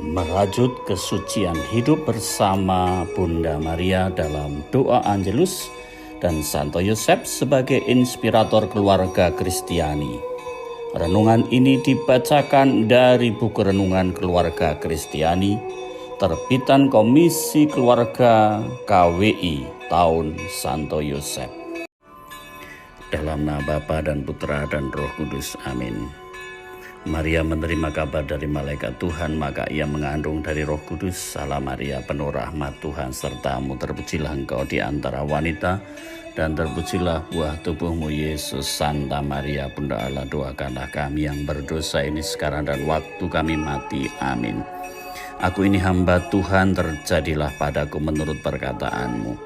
merajut kesucian hidup bersama Bunda Maria dalam doa Angelus dan Santo Yosef sebagai inspirator keluarga Kristiani. Renungan ini dibacakan dari buku Renungan Keluarga Kristiani, terbitan Komisi Keluarga KWI tahun Santo Yosef. Dalam nama Bapa dan Putra dan Roh Kudus. Amin. Maria menerima kabar dari malaikat Tuhan, maka ia mengandung dari Roh Kudus. Salam Maria, penuh rahmat, Tuhan sertamu, terpujilah engkau di antara wanita, dan terpujilah buah tubuhmu Yesus. Santa Maria, Bunda Allah, doakanlah kami yang berdosa ini sekarang dan waktu kami mati. Amin. Aku ini hamba Tuhan, terjadilah padaku menurut perkataanmu.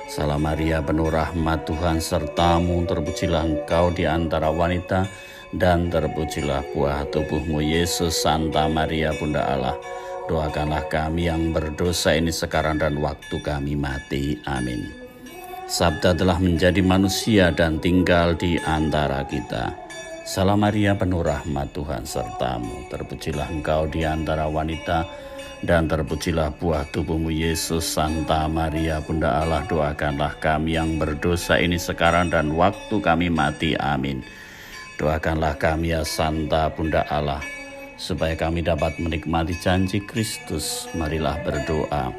Salam Maria, penuh rahmat, Tuhan sertamu, terpujilah engkau di antara wanita, dan terpujilah buah tubuhmu Yesus. Santa Maria, Bunda Allah, doakanlah kami yang berdosa ini sekarang dan waktu kami mati. Amin. Sabda telah menjadi manusia dan tinggal di antara kita. Salam Maria, penuh rahmat, Tuhan sertamu, terpujilah engkau di antara wanita, dan terpujilah buah tubuhmu Yesus. Santa Maria, Bunda Allah, doakanlah kami yang berdosa ini sekarang dan waktu kami mati. Amin. Doakanlah kami ya Santa Bunda Allah, supaya kami dapat menikmati janji Kristus. Marilah berdoa.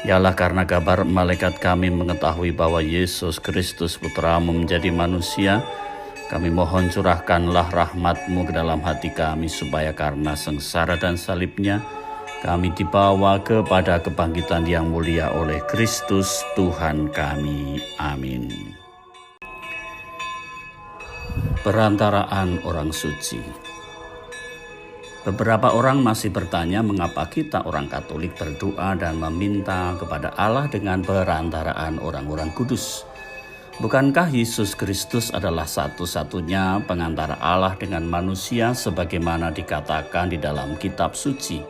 Ya Allah, karena kabar malaikat kami mengetahui bahwa Yesus Kristus Putramu menjadi manusia, kami mohon curahkanlah rahmat-Mu ke dalam hati kami, supaya karena sengsara dan salibnya, kami dibawa kepada kebangkitan yang mulia oleh Kristus Tuhan kami. Amin. Perantaraan orang suci. Beberapa orang masih bertanya mengapa kita orang Katolik berdoa dan meminta kepada Allah dengan perantaraan orang-orang kudus. Bukankah Yesus Kristus adalah satu-satunya pengantara Allah dengan manusia sebagaimana dikatakan di dalam kitab suci?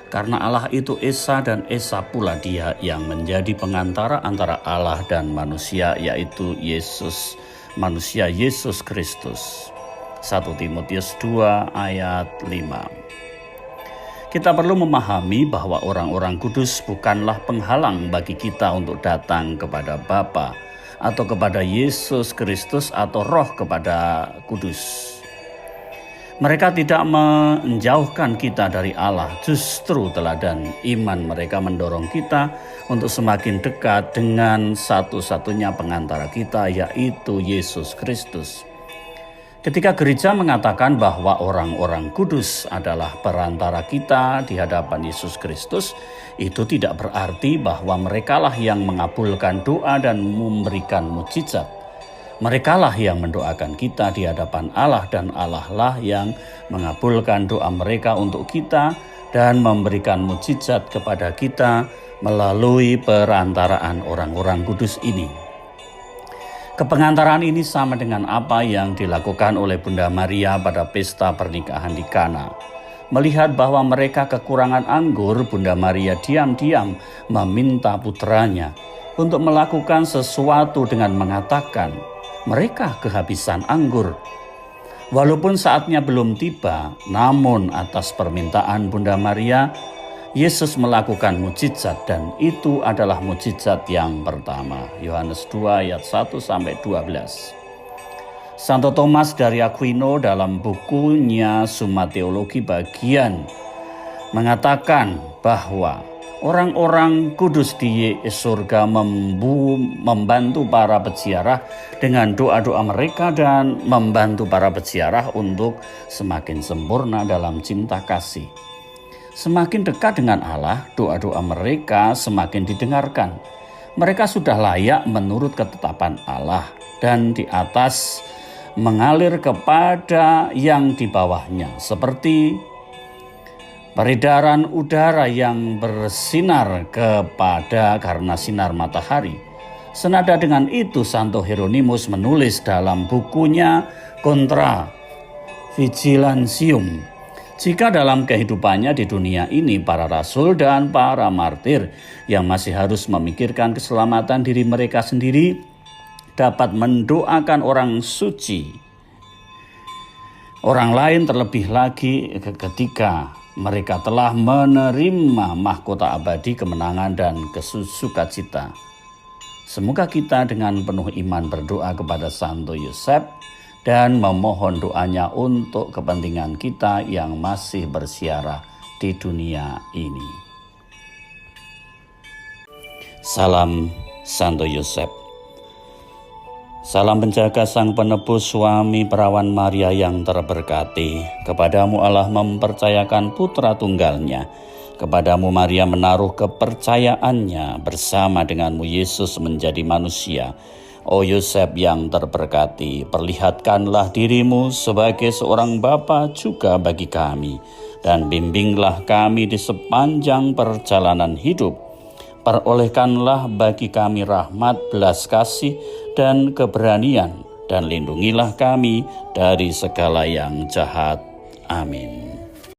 Karena Allah itu Esa dan Esa pula Dia yang menjadi pengantara antara Allah dan manusia, yaitu manusia Yesus Kristus. 1 Timotius 2 ayat 5. Kita perlu memahami bahwa orang-orang kudus bukanlah penghalang bagi kita untuk datang kepada Bapa atau kepada Yesus Kristus atau Roh kepada Kudus. Mereka tidak menjauhkan kita dari Allah, justru teladan iman mereka mendorong kita untuk semakin dekat dengan satu-satunya pengantara kita, yaitu Yesus Kristus. Ketika gereja mengatakan bahwa orang-orang kudus adalah perantara kita di hadapan Yesus Kristus, itu tidak berarti bahwa merekalah yang mengabulkan doa dan memberikan mukjizat. Merekalah yang mendoakan kita di hadapan Allah, dan Allah lah yang mengabulkan doa mereka untuk kita dan memberikan mukjizat kepada kita melalui perantaraan orang-orang kudus ini. Kepengantaran ini sama dengan apa yang dilakukan oleh Bunda Maria pada pesta pernikahan di Kana. Melihat bahwa mereka kekurangan anggur, Bunda Maria diam-diam meminta putranya untuk melakukan sesuatu dengan mengatakan, mereka kehabisan anggur. Walaupun saatnya belum tiba, namun atas permintaan Bunda Maria, Yesus melakukan mukjizat, dan itu adalah mukjizat yang pertama. Yohanes 2 ayat 1-12. Santo Thomas dari Aquino dalam bukunya Summa Theologi bagian mengatakan bahwa orang-orang kudus di surga membantu para peziarah dengan doa-doa mereka dan membantu para peziarah untuk semakin sempurna dalam cinta kasih. Semakin dekat dengan Allah, doa-doa mereka semakin didengarkan. Mereka sudah layak menurut ketetapan Allah, dan di atas mengalir kepada yang di bawahnya, seperti peredaran udara yang bersinar karena sinar matahari. Senada dengan itu, Santo Hieronymus menulis dalam bukunya Contra Vigilantium, jika dalam kehidupannya di dunia ini para rasul dan para martir yang masih harus memikirkan keselamatan diri mereka sendiri dapat mendoakan orang suci, orang lain terlebih lagi ketika mereka telah menerima mahkota abadi kemenangan dan sukacita. Semoga kita dengan penuh iman berdoa kepada Santo Yosef dan memohon doanya untuk kepentingan kita yang masih bersiarah di dunia ini. Salam Santo Yosef. Salam penjaga Sang Penebus, suami perawan Maria yang terberkati. Kepadamu Allah mempercayakan putra tunggalnya. Kepadamu Maria menaruh kepercayaannya, bersama denganmu Yesus menjadi manusia. O Yosef yang terberkati, perlihatkanlah dirimu sebagai seorang bapa juga bagi kami, dan bimbinglah kami di sepanjang perjalanan hidup. Perolehkanlah bagi kami rahmat, belas kasih, dan keberanian, dan lindungilah kami dari segala yang jahat. Amin.